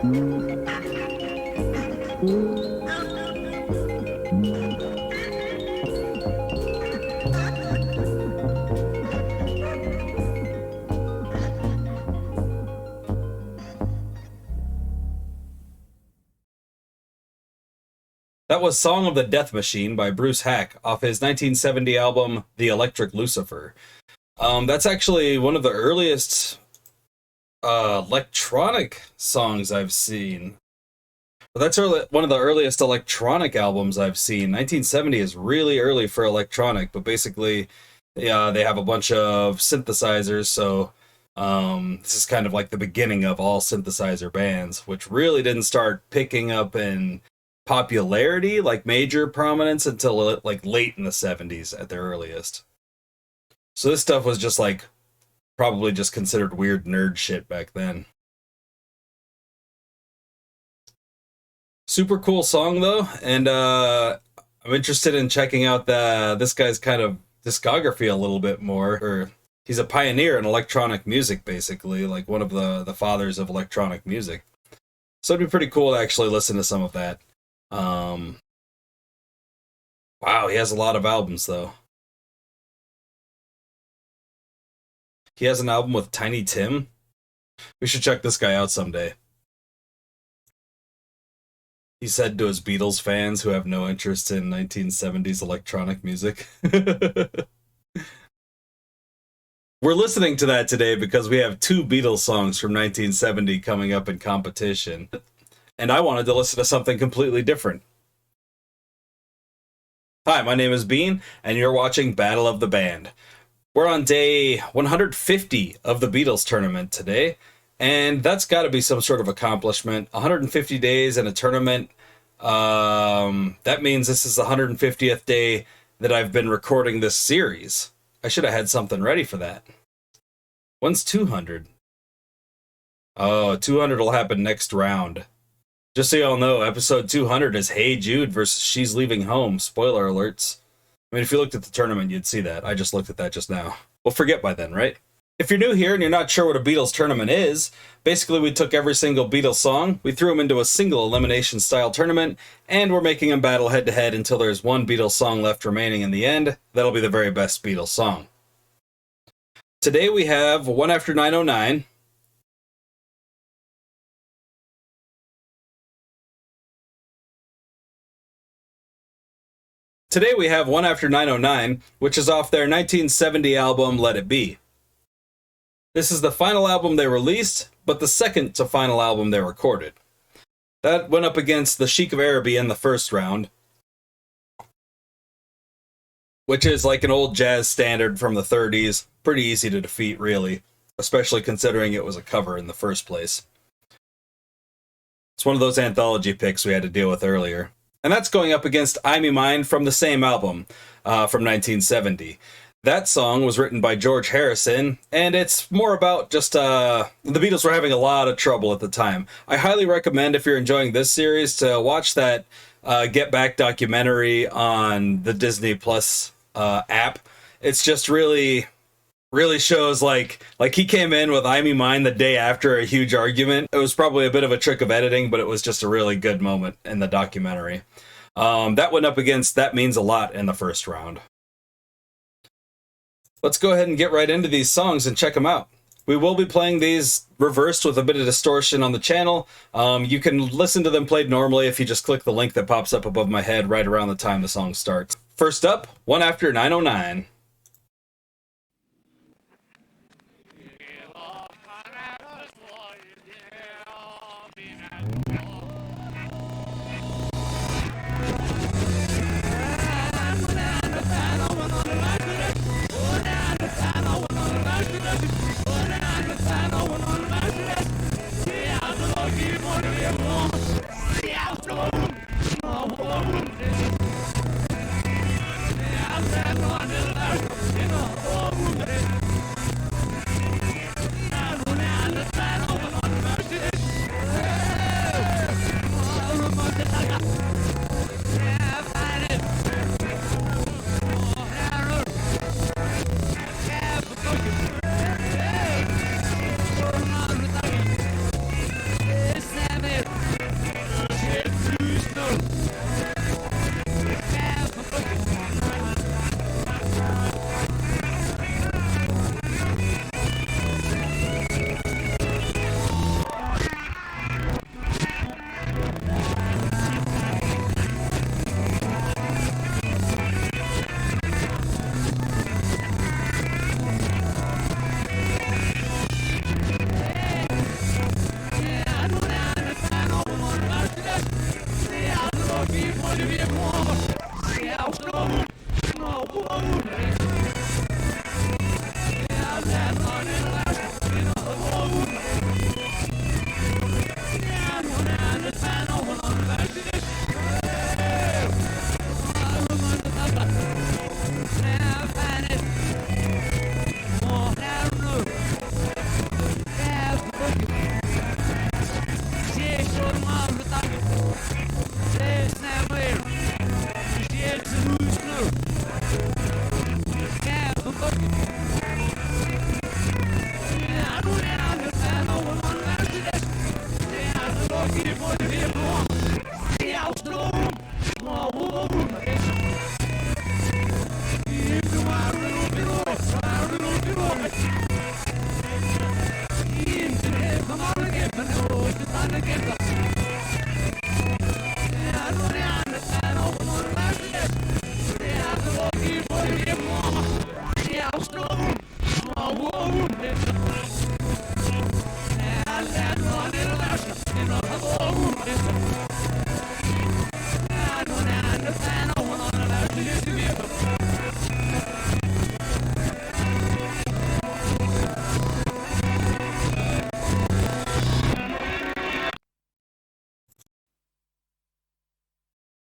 That was Song of the Death Machine by Bruce Hack off his 1970 album, The Electric Lucifer. That's actually one of the earliest electronic songs I've seen. But that's one of the earliest electronic albums I've seen. 1970 is really early for electronic, but basically, yeah, they have a bunch of synthesizers, so this is kind of like the beginning of all synthesizer bands, which really didn't start picking up in popularity, like major prominence, until like late in the 70s at their earliest. So this stuff was just like probably just considered weird nerd shit back then. Super cool song though, and I'm interested in checking out this guy's kind of discography a little bit more. Or he's a pioneer in electronic music, basically, like one of the fathers of electronic music. So it'd be pretty cool to actually listen to some of that. Wow, he has a lot of albums though. He has an album with Tiny Tim. We should check this guy out someday. He said to his Beatles fans who have no interest in 1970s electronic music. We're listening to that today because we have two Beatles songs from 1970 coming up in competition. And I wanted to listen to something completely different. Hi, my name is Bean, and you're watching Battle of the Band. We're on day 150 of the Beatles tournament today, and that's got to be some sort of accomplishment. 150 days in a tournament. That means this is the 150th day that I've been recording this series. I should have had something ready for that. When's 200? Oh, 200 will happen next round. Just so y'all know, episode 200 is Hey Jude versus She's Leaving Home. Spoiler alerts. I mean, if you looked at the tournament, you'd see that. I just looked at that just now. We'll forget by then, right? If you're new here and you're not sure what a Beatles tournament is, basically we took every single Beatles song, we threw them into a single elimination style tournament, and we're making them battle head to head until there's one Beatles song left remaining in the end. That'll be the very best Beatles song. Today we have One After 909. Today we have One After 909, which is off their 1970 album Let It Be. This is the final album they released, but the second to final album they recorded. That went up against The Sheik of Araby in the first round, which is like an old jazz standard from the 30s. Pretty easy to defeat, really, especially considering it was a cover in the first place. It's one of those anthology picks we had to deal with earlier. And that's going up against I'm Me Mine from the same album, from 1970. That song was written by George Harrison, and it's more about just, the Beatles were having a lot of trouble at the time. I highly recommend, if you're enjoying this series, to watch that Get Back documentary on the Disney Plus app. It's just really shows like he came in with I'm Me Mine the day after a huge argument. It was probably a bit of a trick of editing, but it was just a really good moment in the documentary. That went up against That Means a Lot in the first round. Let's go ahead and get right into these songs and check them out. We will be playing these reversed with a bit of distortion on the channel. You can listen to them played normally if you just click the link that pops up above my head right around the time the song starts. First up, One After 909.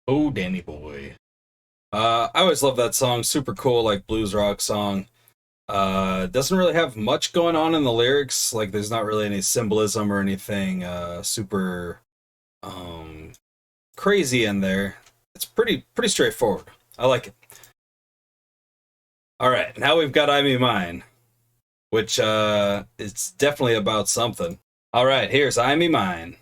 Oh, Danny boy. I always love that song. Super cool, like blues rock song. Doesn't really have much going on in the lyrics. Like, there's not really any symbolism or anything super crazy in there. It's pretty straightforward. I like it. All right, now we've got I Me Mine, which it's definitely about something. All right, here's I Me Mine.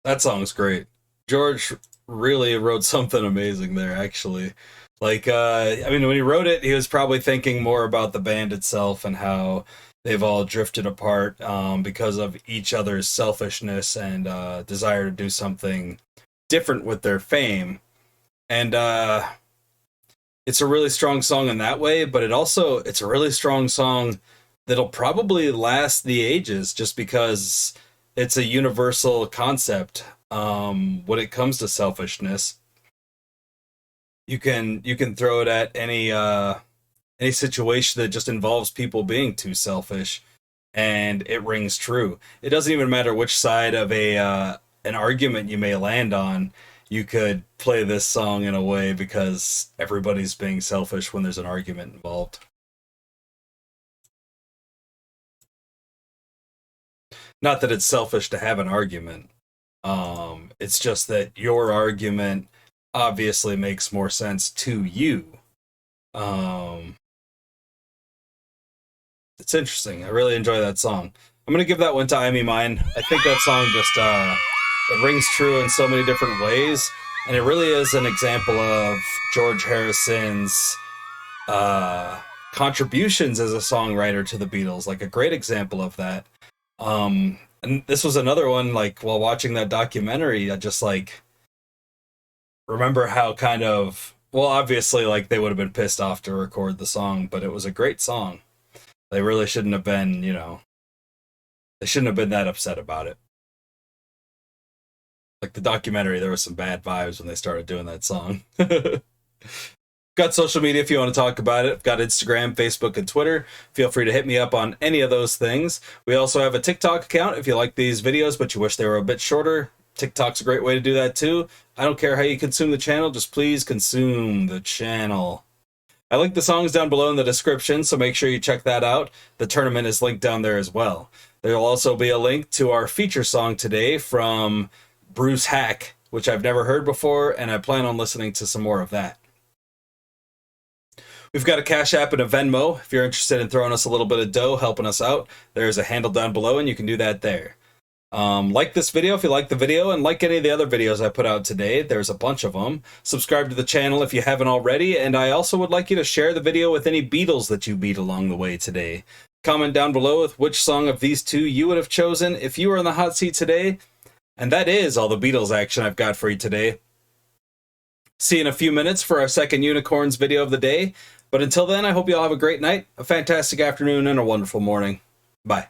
That song's great. George really wrote something amazing there, actually. Like, I mean, when he wrote it, he was probably thinking more about the band itself and how they've all drifted apart because of each other's selfishness and desire to do something different with their fame. And it's a really strong song in that way, but it's a really strong song that'll probably last the ages just because it's a universal concept. When it comes to selfishness, you can throw it at any situation that just involves people being too selfish, and it rings true. It doesn't even matter which side of a an argument you may land on. You could play this song in a way because everybody's being selfish when there's an argument involved. Not that it's selfish to have an argument. It's just that your argument obviously makes more sense to you. Um, it's interesting. I really enjoy that song. I'm gonna give that one to I Me Mine. I think that song just it rings true in so many different ways, and it really is an example of George Harrison's uh, contributions as a songwriter to the Beatles. Like a great example of that. And this was another one. Like while watching that documentary, I just like remember how kind of well, obviously, like they would have been pissed off to record the song, but it was a great song. They really shouldn't have been, they shouldn't have been that upset about it. Like the documentary, there was some bad vibes when they started doing that song. Got social media if you want to talk about it. I've got Instagram, Facebook, and Twitter. Feel free to hit me up on any of those things. We also have a TikTok account if you like these videos, but you wish they were a bit shorter. TikTok's a great way to do that too. I don't care how you consume the channel, just please consume the channel. I link the songs down below in the description, so make sure you check that out. The tournament is linked down there as well. There will also be a link to our feature song today from Bruce Hack, which I've never heard before, and I plan on listening to some more of that. We've got a Cash App and a Venmo. If you're interested in throwing us a little bit of dough, helping us out, there's a handle down below, and you can do that there. Like this video if you like the video, and like any of the other videos I put out today. There's a bunch of them. Subscribe to the channel if you haven't already, and I also would like you to share the video with any Beatles that you beat along the way today. Comment down below with which song of these two you would have chosen if you were in the hot seat today. And that is all the Beatles action I've got for you today. See you in a few minutes for our second Unicorns video of the day. But until then, I hope you all have a great night, a fantastic afternoon, and a wonderful morning. Bye.